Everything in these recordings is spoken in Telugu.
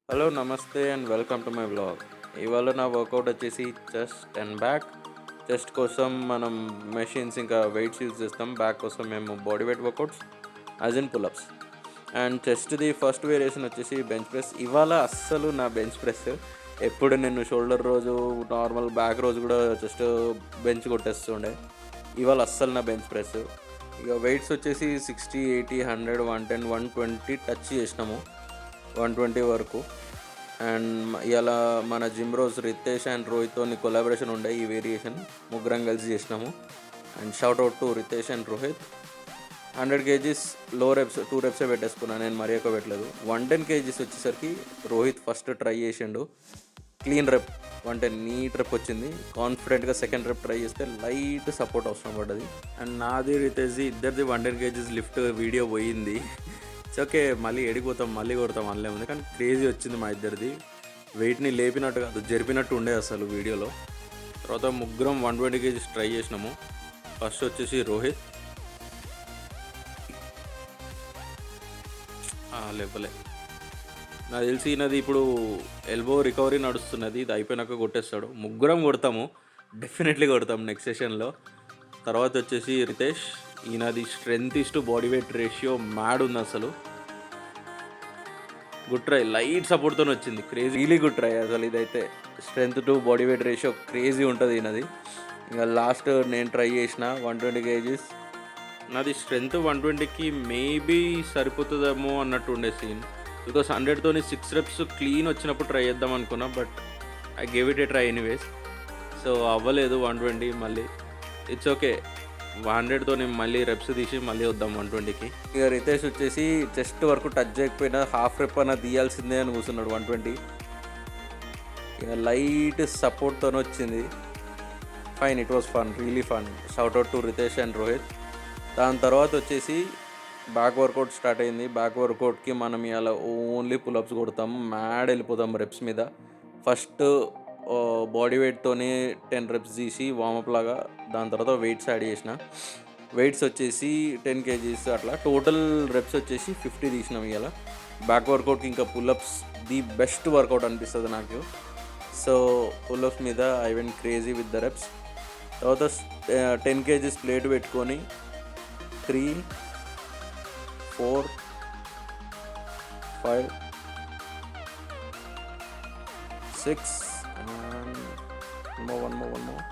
హలో నమస్తే and welcome to my vlog. ఇవాళ నా వర్కౌట్ వచ్చేసి చెస్ట్ అండ్ బ్యాక్. చెస్ట్ కోసం మనం మెషిన్స్ ఇంకా వెయిట్స్ యూజ్ చేస్తాం. బ్యాక్ కోసం మేము body weight workouts as in pullups. And చెస్ట్ది ఫస్ట్ వేరియేషన్ వచ్చేసి బెంచ్ ప్రెస్. ఇవాళ అస్సలు నా బెంచ్ ప్రెస్ ఎప్పుడు నేను షోల్డర్ రోజు నార్మల్ బ్యాక్ రోజు కూడా జస్ట్ బెంచ్ కొట్టేస్తుండే. ఇవాళ అస్సలు నా బెంచ్ ప్రెస్. ఇక వెయిట్స్ వచ్చేసి 60, 80, 100, 110, 120 టచ్ చేసినాము, 120 వరకు. అండ్ ఇలా మన జిమ్ రోజ్ రితేష్ అండ్ రోహిత్తో కొలాబరేషన్ ఉండే ఈ వేరియేషన్ ముగ్గురం కలిసి చేసినాము. And shout out to Ritesh and Rohit. 100 kgs లో రెప్స్ 2 రెప్సే పెట్టేసుకున్నాను, నేను మరీ ఎక్కువ పెట్టలేదు. 110 kgs వచ్చేసరికి రోహిత్ ఫస్ట్ ట్రై చేసిండు. క్లీన్ రెప్ 110 నీట్ రెప్ వచ్చింది. కాన్ఫిడెంట్గా సెకండ్ రెప్ ట్రై చేస్తే లైట్ సపోర్ట్ అవసరం పడ్డది. అండ్ నాది రితేష్ది ఇద్దరిది 110 kgs లిఫ్ట్ వీడియో పోయింది. ఇట్స్ ఓకే, మళ్ళీ ఎడిపోతాం, మళ్ళీ కొడతాం, మళ్ళీ ఉంది. కానీ క్రేజీ వచ్చింది మా ఇద్దరిది. వెయిట్ని లేపినట్టు కాదు, జరిపినట్టు ఉండే అసలు వీడియోలో. తర్వాత ముగ్గురం 120 kgs ట్రై చేసినాము. ఫస్ట్ వచ్చేసి రోహిత్ లేపలే. నాకు తెలిసి ఈయనది ఇప్పుడు ఎల్బో రికవరీ నడుస్తున్నది, ఇది అయిపోయినాక కొట్టేస్తాడు. ముగ్గురం కొడతాము, డెఫినెట్లీ కొడతాం నెక్స్ట్ సెషన్లో. తర్వాత వచ్చేసి రితేష్, ఈయనది strength is to body weight ratio mad ఉంది అసలు. గుడ్ ట్రై, లైట్ సపోర్ట్తో వచ్చింది. క్రేజీ, రియలీ గుడ్ ట్రై అసలు. ఇదైతే strength to body weight ratio crazy ఉంటుంది ఈయనది. ఇంకా లాస్ట్ నేను ట్రై చేసిన 120 kgs. నాది స్ట్రెంత్ 120కి మేబీ సరిపోతుందేమో అన్నట్టు ఉండే సీన్. బికాస్ 100తోని 6 reps క్లీన్ వచ్చినప్పుడు ట్రై చేద్దాం అనుకున్నా, but I gave it A try anyways. So అవ్వలేదు 120. మళ్ళీ ఇట్స్ ఓకే, 100తో మళ్ళీ రెప్స్ తీసి మళ్ళీ వద్దాం 120కి. ఇక రితేష్ వచ్చేసి చెస్ట్ వరకు టచ్ చేయకపోయినా హాఫ్ రెప్ అన్న తీయాల్సిందే అని కూర్చున్నాడు 120. ఇక లైట్ సపోర్ట్తో వచ్చింది. Fine, it was fun, really fun. Shout out to Ritesh and Rohit. దాని తర్వాత వచ్చేసి బ్యాక్ వర్కౌట్ స్టార్ట్ అయింది. బ్యాక్ వర్కౌట్కి మనం ఇలా ఓన్లీ పుల్అప్స్ కొడతాం, మ్యాడ్ వెళ్ళిపోతాం రెప్స్ మీద. ఫస్ట్ బాడీ వెయిట్తోనే 10 reps తీసి వామప్ లాగా, దాని తర్వాత వెయిట్స్ యాడ్ చేసిన. వెయిట్స్ వచ్చేసి 10 kgs అట్లా. టోటల్ రెప్స్ వచ్చేసి 50 తీసినాం ఇలా. బ్యాక్ వర్కౌట్కి ఇంకా పుల్అప్స్ ది బెస్ట్ వర్కౌట్ అనిపిస్తుంది నాకు. సో పుల్అప్స్ మీద I went crazy with the reps. తర్వాత 10 kgs ప్లేట్ పెట్టుకొని 3, 4, 5, 6 and one more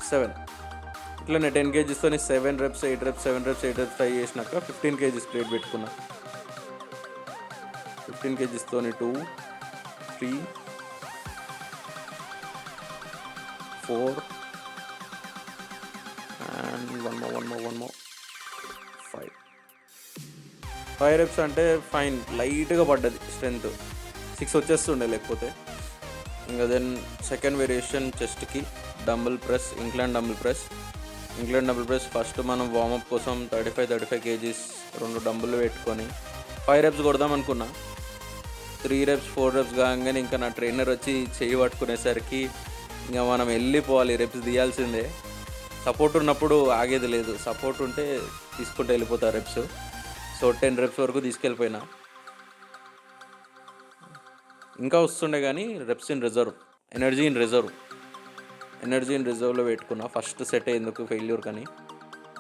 7. ఇట్లనే 10 kgsతో 7 reps, 8 reps, 7 reps, 8 reps try చేసినాక 15 kgs ప్లేట్ పెట్టుకున్నా. 15 kgsతో 2, 3, 4 and one more 5 reps అంటే ఫైన్, లైట్గా పడ్డది స్ట్రెంత్. 6 వచ్చేస్తుండే లేకపోతే. ఇంకా దెన్ సెకండ్ వేరియేషన్ చెస్ట్కి dumbbell press, incline dumbbell press. Incline dumbbell press first మనం వార్మప్ కోసం 35 kgs 2 డంబుల్ పెట్టుకొని 5 reps కొడదాం అనుకున్నా. 3 reps 4 reps కాగానే ఇంకా నా ట్రైనర్ వచ్చి చేయి పట్టుకునేసరికి ఇంకా మనం వెళ్ళిపోవాలి, రెప్స్ తీయాల్సిందే. సపోర్ట్ ఉన్నప్పుడు ఆగేది లేదు, సపోర్ట్ ఉంటే తీసుకుంటూ వెళ్ళిపోతా రెప్స్. సో 10 reps వరకు తీసుకెళ్ళిపోయినా. ఇంకా వస్తుండే కానీ reps in reserve, energy in రిజర్వ్లో పెట్టుకున్నా. ఫస్ట్ సెట్ ఎందుకు ఫెయిల్యూర్ కానీ.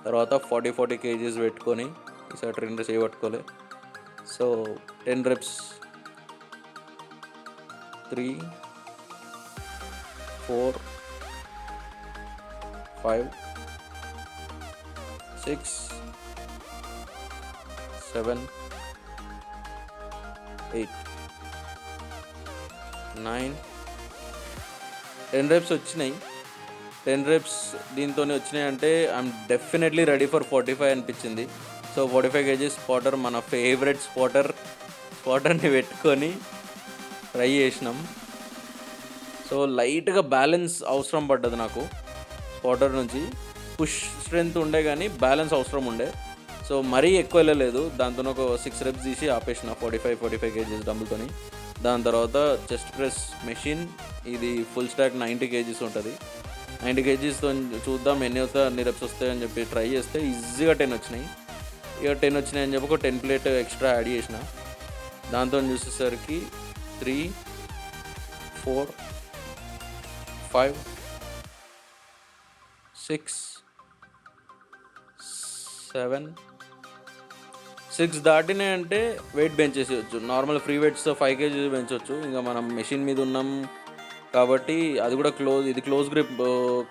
తర్వాత 40 kgs పెట్టుకొని ఈసారి ట్రైనర్ చేయి పట్టుకోలే. సో 10 reps 3, 4, 5, 6, 7, 8, 9, 10 reps వచ్చినాయి. 10 reps దీంతోనే వచ్చినాయి అంటే ఐఎమ్ డెఫినెట్లీ రెడీ ఫర్ 45 అనిపించింది. సో 45 kgs స్పాటర్, మన ఫేవరెట్ స్పాటర్ని పెట్టుకొని ట్రై చేసినాం. సో లైట్గా బ్యాలెన్స్ అవసరం పడ్డది నాకు స్పాటర్ నుంచి. పుష్ స్ట్రెంత్ ఉండే కానీ బ్యాలెన్స్ అవసరం ఉండే. సో మరీ ఎక్కువ వెళ్ళలేదు. దాంతో ఒక 6 reps తీసి ఆపేసిన 45 kgs డంబుల్తోని. దాని తర్వాత చెస్ట్ ప్రెస్ మెషిన్, ఇది ఫుల్ స్టాక్ 90 kgs ఉంటుంది. 90 kgsతో చూద్దాం ఎన్ని reps వస్తాయని చెప్పి ట్రై చేస్తే ఈజీగా 10 వచ్చినాయి. ఇక 10 వచ్చినాయని చెప్పి ఒక 10 ప్లేట్ ఎక్స్ట్రా యాడ్ చేసిన. దాంతో చూసేసరికి 3 4 5 6 7 6 దాటినాయి అంటే వెయిట్ బెంచ్ చేసేయచ్చు. నార్మల్ ఫ్రీ వెయిట్స్తో 5 కేజీస్ పెంచవచ్చు. ఇంకా మనం మెషిన్ మీద ఉన్నాం కాబట్టి అది కూడా ఇది క్లోజ్ గ్రిప్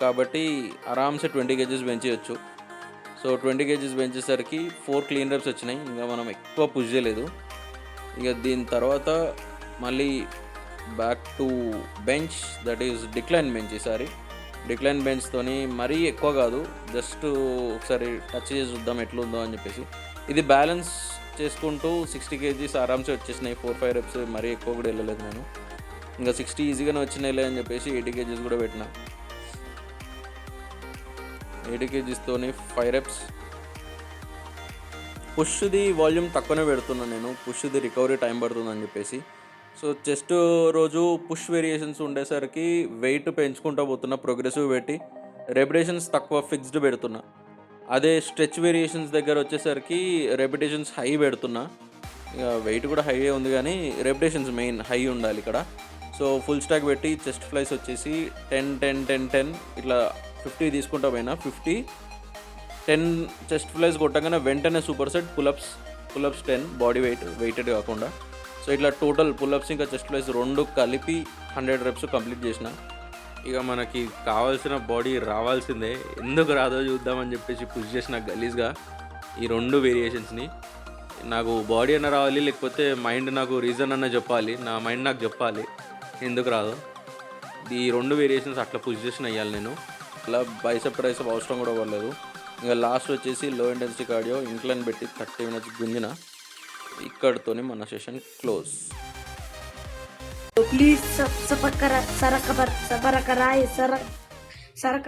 కాబట్టి ఆరామ్సే 20 కేజీస్ పెంచేయచ్చు. సో 20 కేజీస్ పెంచేసరికి 4 క్లీన్ రెప్స్ వచ్చినాయి. ఇంకా మనం ఎక్కువ పుష్ చేయలేదు. ఇక దీని తర్వాత మళ్ళీ back to bench, that is decline bench. ఈసారి డిక్లైన్ బెంచ్తోని మరీ ఎక్కువ కాదు, జస్ట్ ఒకసారి టచ్ చేసి చూద్దాం ఎట్లుందో అని చెప్పేసి. ఇది బ్యాలెన్స్ చేసుకుంటూ 60 కేజీస్ ఆరామ్సే వచ్చేసినాయి. 4-5 రెప్స్ మరీ ఎక్కువ కూడా వెళ్ళలేదు నేను. ఇంకా 60 ఈజీగానే వచ్చినాయిలే అని చెప్పేసి 80 కేజీస్ కూడా పెట్టిన. 80 కేజీస్తోని 5 రెప్స్. పుష్ది వాల్యూమ్ తక్కువనే పెడుతున్నాను నేను, పుష్ది రికవరీ టైం పడుతుందని చెప్పేసి. సో చెస్ట్ రోజు పుష్ వేరియేషన్స్ ఉండేసరికి వెయిట్ పెంచుకుంటూ పోతున్నా, ప్రోగ్రెసివ్ పెట్టి రెపిటేషన్స్ తక్కువ ఫిక్స్డ్ పెడుతున్నా. అదే స్ట్రెచ్ వేరియేషన్స్ దగ్గర వచ్చేసరికి రెపిటేషన్స్ హై పెడుతున్నా. ఇక వెయిట్ కూడా హై ఉంది కానీ రెపిటేషన్స్ మెయిన్ హై ఉండాలి ఇక్కడ. సో ఫుల్ స్టాక్ పెట్టి చెస్ట్ ఫ్లైస్ వచ్చేసి 10 10 10 10 ఇట్లా 50 తీసుకుంటా పోయినా. 50 10 చెస్ట్ ఫ్లైస్ కొట్టగానే వెంటనే super set pull ups 10 body weighted కాకుండా. సో ఇట్లా టోటల్ పుల్అప్స్ ఇంకా చెస్ట్ ఫ్లైస్ 2 కలిపి 100 రెప్స్ కంప్లీట్ చేసిన. ఇక మనకి కావాల్సిన బాడీ రావాల్సిందే, ఎందుకు రాదో చూద్దామని చెప్పేసి పుష్ చేసిన గలీజ్గా ఈ 2 వేరియేషన్స్ని. నాకు బాడీ అన్న రావాలి, లేకపోతే మైండ్ నాకు రీజన్ అన్న చెప్పాలి, నా మైండ్ నాకు చెప్పాలి ఎందుకు రాదో. ఈ 2 వేరియేషన్స్ అట్లా పుష్ చేసిన అయ్యాలి నేను. అలా బైసెప్ ట్రైసెప్ అవసరం కూడా పడలేదు. ఇంకా లాస్ట్ వచ్చేసి లో ఇంటెన్సిటీ కార్డియో ఇంక్లైన్ పెట్టి 30 మినిట్స్ గుంజిన. ఇక్కడితోనే మన సెషన్ క్లోజ్. प्लीज सब सबक करा सरक पर सरक कराए सरक सरक